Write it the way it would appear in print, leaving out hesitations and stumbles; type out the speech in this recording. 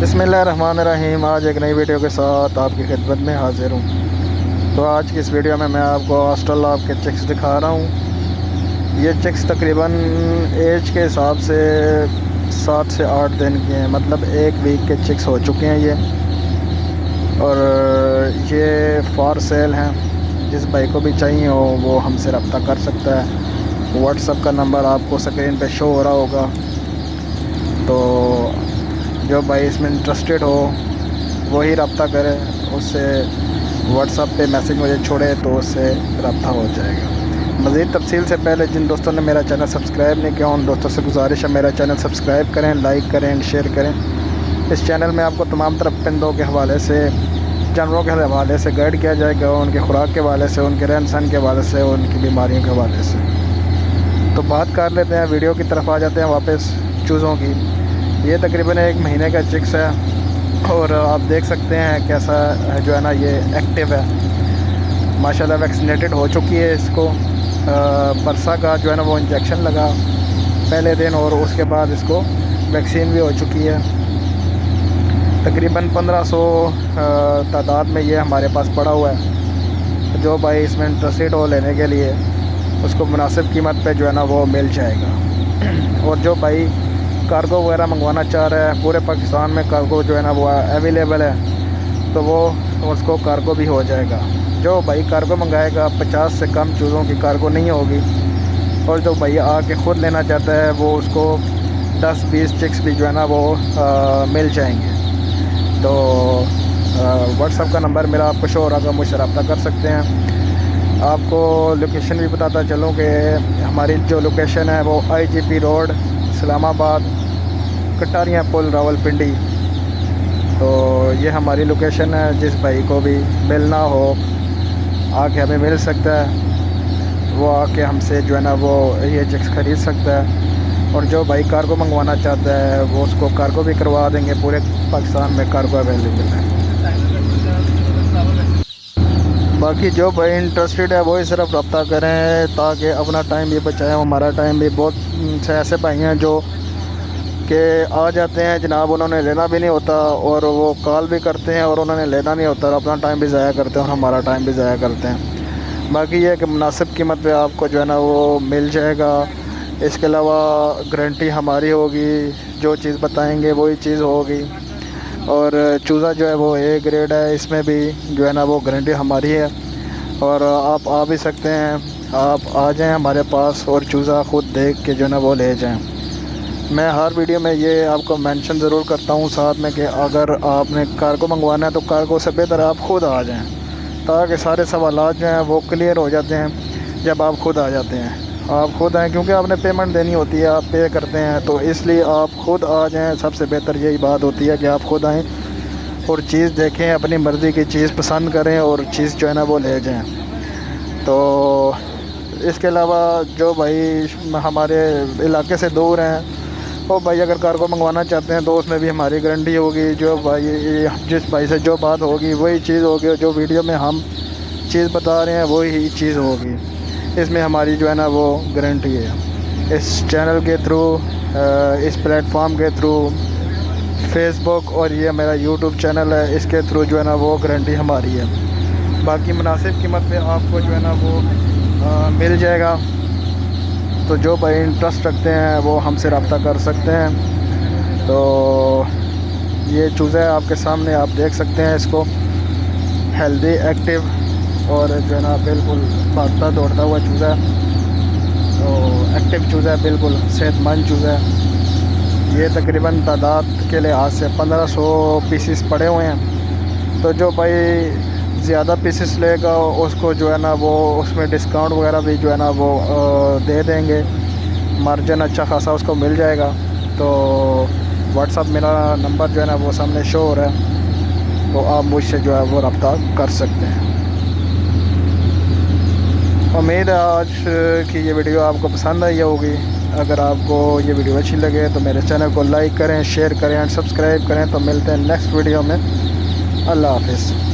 बिस्मिल्लाहिर्रहमानिर्रहीम। आज एक नई वीडियो के साथ आपकी खिदमत में हाजिर हूँ। तो आज की इस वीडियो में मैं आपको ऑस्ट्रेलॉप के चिक्स दिखा रहा हूँ। ये चिक्स तकरीबन एज के हिसाब से 7 से 8 दिन के हैं, मतलब 1 वीक के चिक्स हो चुके हैं ये। और ये फॉर सेल हैं। जिस भाई को भी चाहिए हो वो हमसे रब्ता कर सकता है। व्हाट्सएप का नंबर आपको स्क्रीन पे शो हो रहा होगा। तो जो भाई इसमें इंटरेस्टेड हो वही रब्ता करे, उससे व्हाट्सएप पे मैसेज मुझे छोड़े तो उससे रब्ता हो जाएगा। मज़ीद तफसील से पहले जिन दोस्तों ने मेरा चैनल सब्सक्राइब नहीं किया उन दोस्तों से गुजारिश है मेरा चैनल सब्सक्राइब करें, लाइक करें, शेयर करें। इस चैनल में आपको तमाम तरह परिंदों के हवाले से, जानवरों के हवाले से गाइड किया जाएगा, उनके खुराक के हवाले से, उनके रहन सहन के हवाले से, उनकी बीमारियों के हवाले से। तो बात कर लेते हैं, वीडियो की तरफ आ जाते हैं वापस चूज़ों की। ये तकरीबन 1 महीने का चिक्स है और आप देख सकते हैं कैसा जो है ना ये एक्टिव है। माशाल्लाह वैक्सीनेटेड हो चुकी है। इसको परसा का जो है ना वो इंजेक्शन लगा पहले दिन, और उसके बाद इसको वैक्सीन भी हो चुकी है। तकरीबन 1500 तादाद में ये हमारे पास पड़ा हुआ है। जो भाई इसमें इंटरेस्टेड हो लेने के लिए उसको मुनासिब कीमत पे जो है ना वो मिल जाएगा। और जो भाई कार्गो वगैरह मंगवाना चाह रहा है, पूरे पाकिस्तान में कार्गो जो है ना वो अवेलेबल है, तो वो उसको कार्गो भी हो जाएगा। जो भाई कार्गो मंगाएगा 50 से कम चूज़ों की कार्गो नहीं होगी। और जो भाई आके ख़ुद लेना चाहता है वो उसको 10-20 चिक्स भी जो है ना वो मिल जाएंगे। तो व्हाट्सएप का नंबर मेरा आपको शो हो रहा था, मुझसे रब्ता कर सकते हैं। आपको लोकेशन भी बताता चलूँ कि हमारी जो लोकेशन है वो IGP रोड, इस्लामाबाद, कटारियाँ पुल, रावलपिंडी। तो ये हमारी लोकेशन है। जिस भाई को भी मिलना हो आके हमें मिल सकता है, वो आके हमसे जो है ना वो ये चिक्स ख़रीद सकता है। और जो भाई कार्गो मंगवाना चाहता है वो उसको कार्गो भी करवा देंगे। पूरे पाकिस्तान में कार्गो अवेलेबल है। बाकी जो भाई इंटरेस्टेड है वही सिर्फ रब्ता करें ताकि अपना टाइम भी बचाएं, हमारा टाइम भी। बहुत से ऐसे भाई हैं जो कि आ जाते हैं जनाब, उन्होंने लेना भी नहीं होता, और वो कॉल भी करते हैं और उन्होंने लेना नहीं होता, और अपना टाइम भी ज़ाया करते हैं और हमारा टाइम भी ज़ाया करते हैं। बाकी ये कि मुनासिब कीमत पे आपको जो है ना वो मिल जाएगा। इसके अलावा गारंटी हमारी होगी, जो चीज़ बताएंगे वही चीज़ होगी। और चूज़ा जो है वो A ग्रेड है, इसमें भी जो है ना वो गारंटी हमारी है। और आप आ भी सकते हैं, आप आ जाएं हमारे पास और चूज़ा ख़ुद देख के जो है ना वो ले जाएं। मैं हर वीडियो में ये आपको मेंशन ज़रूर करता हूँ साथ में कि अगर आपने कार्गो मंगवाना है तो कार्गो से बेहतर आप ख़ुद आ जाएं, ताकि सारे सवालात जो हैं वो क्लियर हो जाते हैं जब आप ख़ुद आ जाते हैं। आप ख़ुद आएँ, क्योंकि आपने पेमेंट देनी होती है, आप पे करते हैं, तो इसलिए आप ख़ुद आ जाएं। सबसे बेहतर यही बात होती है कि आप ख़ुद आएँ और चीज़ देखें, अपनी मर्ज़ी की चीज़ पसंद करें और चीज़ जो है ना वो ले जाएं। तो इसके अलावा जो भाई हमारे इलाके से दूर हैं वो भाई अगर कार्गो मंगवाना चाहते हैं तो उसमें भी हमारी गारंटी होगी। जो भाई जिस भाई से जो बात होगी वही चीज़ होगी, और जो वीडियो में हम चीज़ बता रहे हैं वही चीज़ होगी। इसमें हमारी जो है ना वो गारंटी है। इस चैनल के थ्रू, इस प्लेटफॉर्म के थ्रू, फेसबुक और ये मेरा यूट्यूब चैनल है, इसके थ्रू जो है ना वो गारंटी हमारी है। बाकी मुनासिब कीमत पे आपको जो है ना वो मिल जाएगा। तो जो भाई इंटरेस्ट रखते हैं वो हमसे रब्ता कर सकते हैं। तो ये चूज़ा है आपके सामने, आप देख सकते हैं इसको। हेल्दी, एक्टिव और जो है ना बिल्कुल भागता दौड़ता हुआ चूज़ा है। तो एक्टिव चूज़ा है, बिल्कुल सेहतमंद चूज़ा है। ये तकरीबन तादाद के लिहाज से 1500 पीसीस पड़े हुए हैं। तो जो भाई ज़्यादा पीसेस लेगा उसको जो है ना वो उसमें डिस्काउंट वगैरह भी जो है ना वो दे देंगे। मार्जिन अच्छा खासा उसको मिल जाएगा। तो व्हाट्सअप मेरा नंबर जो है ना वो सामने शो हो रहा है, तो आप मुझसे जो है वो रब्ता कर सकते हैं। उम्मीद है आज की ये वीडियो आपको पसंद आई होगी। अगर आपको ये वीडियो अच्छी लगे तो मेरे चैनल को लाइक करें, शेयर करें एंड सब्सक्राइब करें। तो मिलते हैं नेक्स्ट वीडियो में। अल्लाह हाफ़िज़।